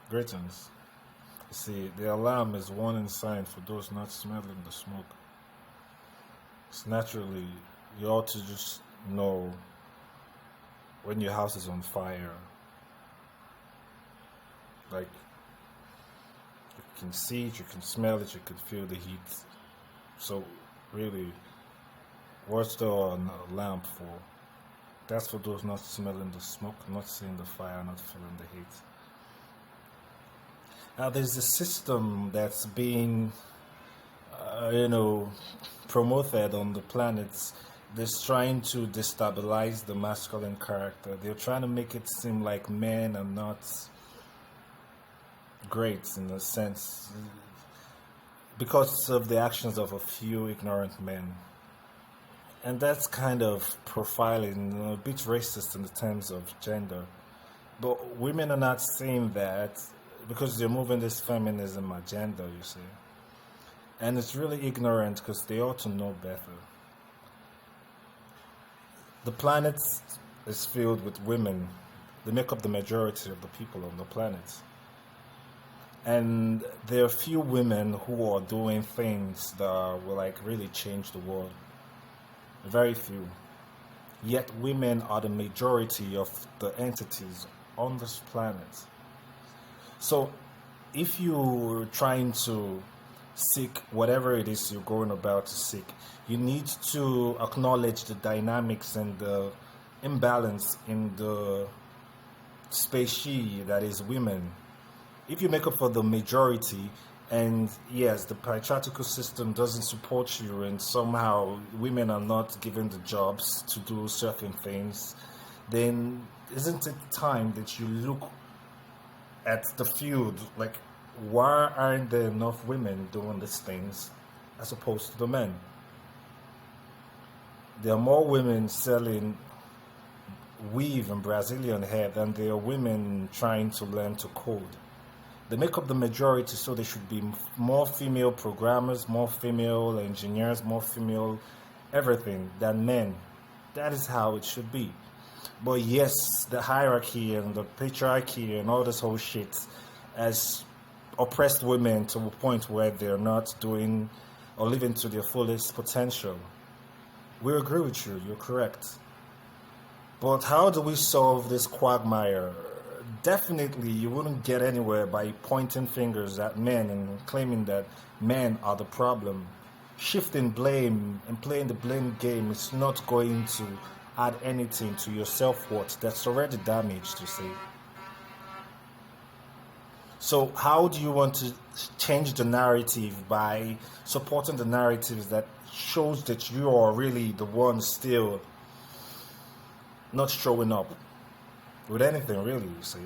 Greetings. You see, the alarm is warning sign for those not smelling the smoke. It's naturally, you ought to just know when your house is on fire. Like, you can see it, you can smell it, you can feel the heat. So, really, what's the lamp for? That's for those not smelling the smoke, not seeing the fire, not feeling the heat. Now, there's a system that's being, uh, you know, promoted on the planet. That's trying to destabilize the masculine character. They're trying to make it seem like men are not great in a sense because of the actions of a few ignorant men. And that's kind of profiling, a bit racist in the terms of gender. But women are not seeing that because they're moving this feminism agenda, you see. And it's really ignorant because they ought to know better. The planet is filled with women. They make up the majority of the people on the planet. And there are few women who are doing things that will like really change the world. Very few. Yet women are the majority of the entities on this planet. So if you're trying to seek whatever it is you're going about to seek, you need to acknowledge the dynamics and the imbalance in the species that is women. If you make up for the majority, and yes, the patriarchal system doesn't support you, and somehow women are not given the jobs to do certain things, then isn't it time that you look at the field? Like, why aren't there enough women doing these things as opposed to the men? There are more women selling weave and Brazilian hair than there are women trying to learn to code. They make up the majority, so there should be more female programmers, more female engineers, more female everything than men. That is how it should be. But yes, the hierarchy and the patriarchy and all this whole shit has oppressed women to a point where they're not doing or living to their fullest potential. We agree with you, you're correct. But how do we solve this quagmire? Definitely, you wouldn't get anywhere by pointing fingers at men and claiming that men are the problem. Shifting blame and playing the blame game is not going to add anything to your self-worth that's already damaged, you see. So how do you want to change the narrative by supporting the narratives that shows that you are really the one still not showing up with anything really, you see?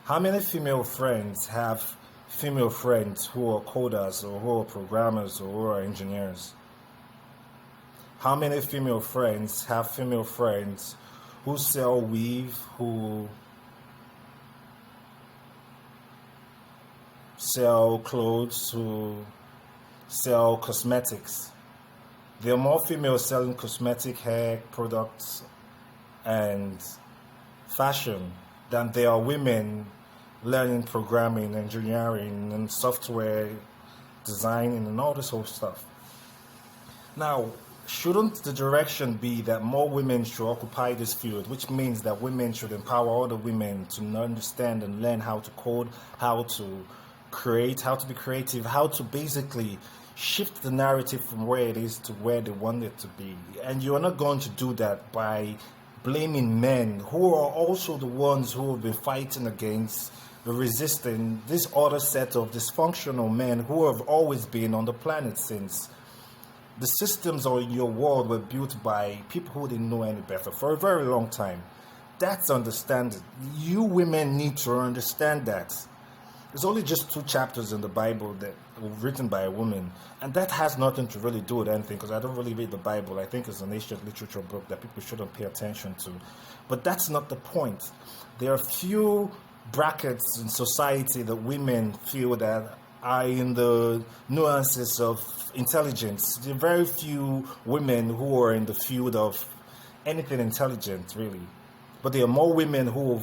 How many female friends have female friends who are coders or who are programmers or who are engineers? How many female friends have female friends who sell weave, who sell clothes, who sell cosmetics? There are more females selling cosmetic hair products and fashion than there are women learning programming, engineering, and software designing and all this whole stuff. Now, shouldn't the direction be that more women should occupy this field, which means that women should empower other women to understand and learn how to code, how to create, how to be creative, how to basically shift the narrative from where it is to where they want it to be? And you're not going to do that by blaming men who are also the ones who have been fighting against resisting this other set of dysfunctional men who have always been on the planet since the systems in your world were built by people who didn't know any better for a very long time. That's understanding. You women need to understand that. There's only just 2 chapters in the Bible that were written by a woman, and that has nothing to really do with anything because I don't really read the Bible. I think it's an ancient literature book that people shouldn't pay attention to. But that's not the point. There are few brackets in society that women feel that are in the nuances of intelligence. There are very few women who are in the field of anything intelligent, really. But there are more women who,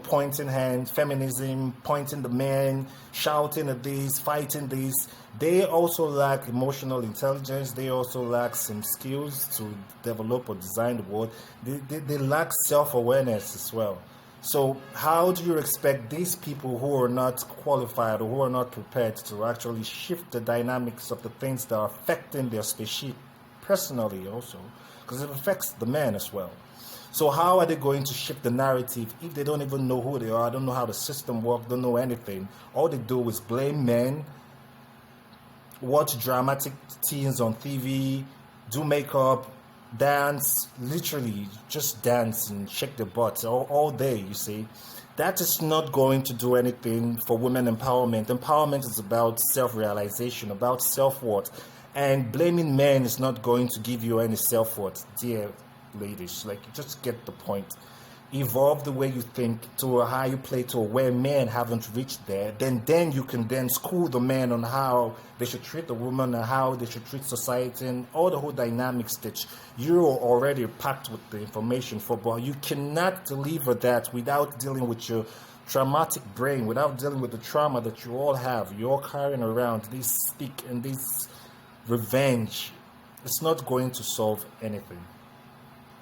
pointing hands, feminism, pointing the men, shouting at this, fighting this. They also lack emotional intelligence. They also lack some skills to develop or design the world. They lack self-awareness as well. So how do you expect these people who are not qualified or who are not prepared to actually shift the dynamics of the things that are affecting their species personally also? Because it affects the men as well. So how are they going to shift the narrative if they don't even know who they are, don't know how the system works, don't know anything? All they do is blame men, watch dramatic teens on TV, do makeup, dance, literally just dance and shake their butts all day, you see. That is not going to do anything for women empowerment. Empowerment is about self-realization, about self-worth. And blaming men is not going to give you any self-worth, dear ladies. Like, just get the point. Evolve the way you think to a higher plateau where men haven't reached there. Then you can then school the men on how they should treat the woman and how they should treat society and all the whole dynamics that you're already packed with the information for. But you cannot deliver that without dealing with your traumatic brain, without dealing with the trauma that you all have. You're carrying around this stick and this revenge. It's not going to solve anything.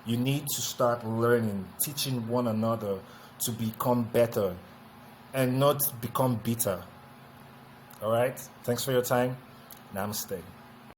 You need to start learning, teaching one another to become better and not become bitter. All right? Thanks for your time. Namaste.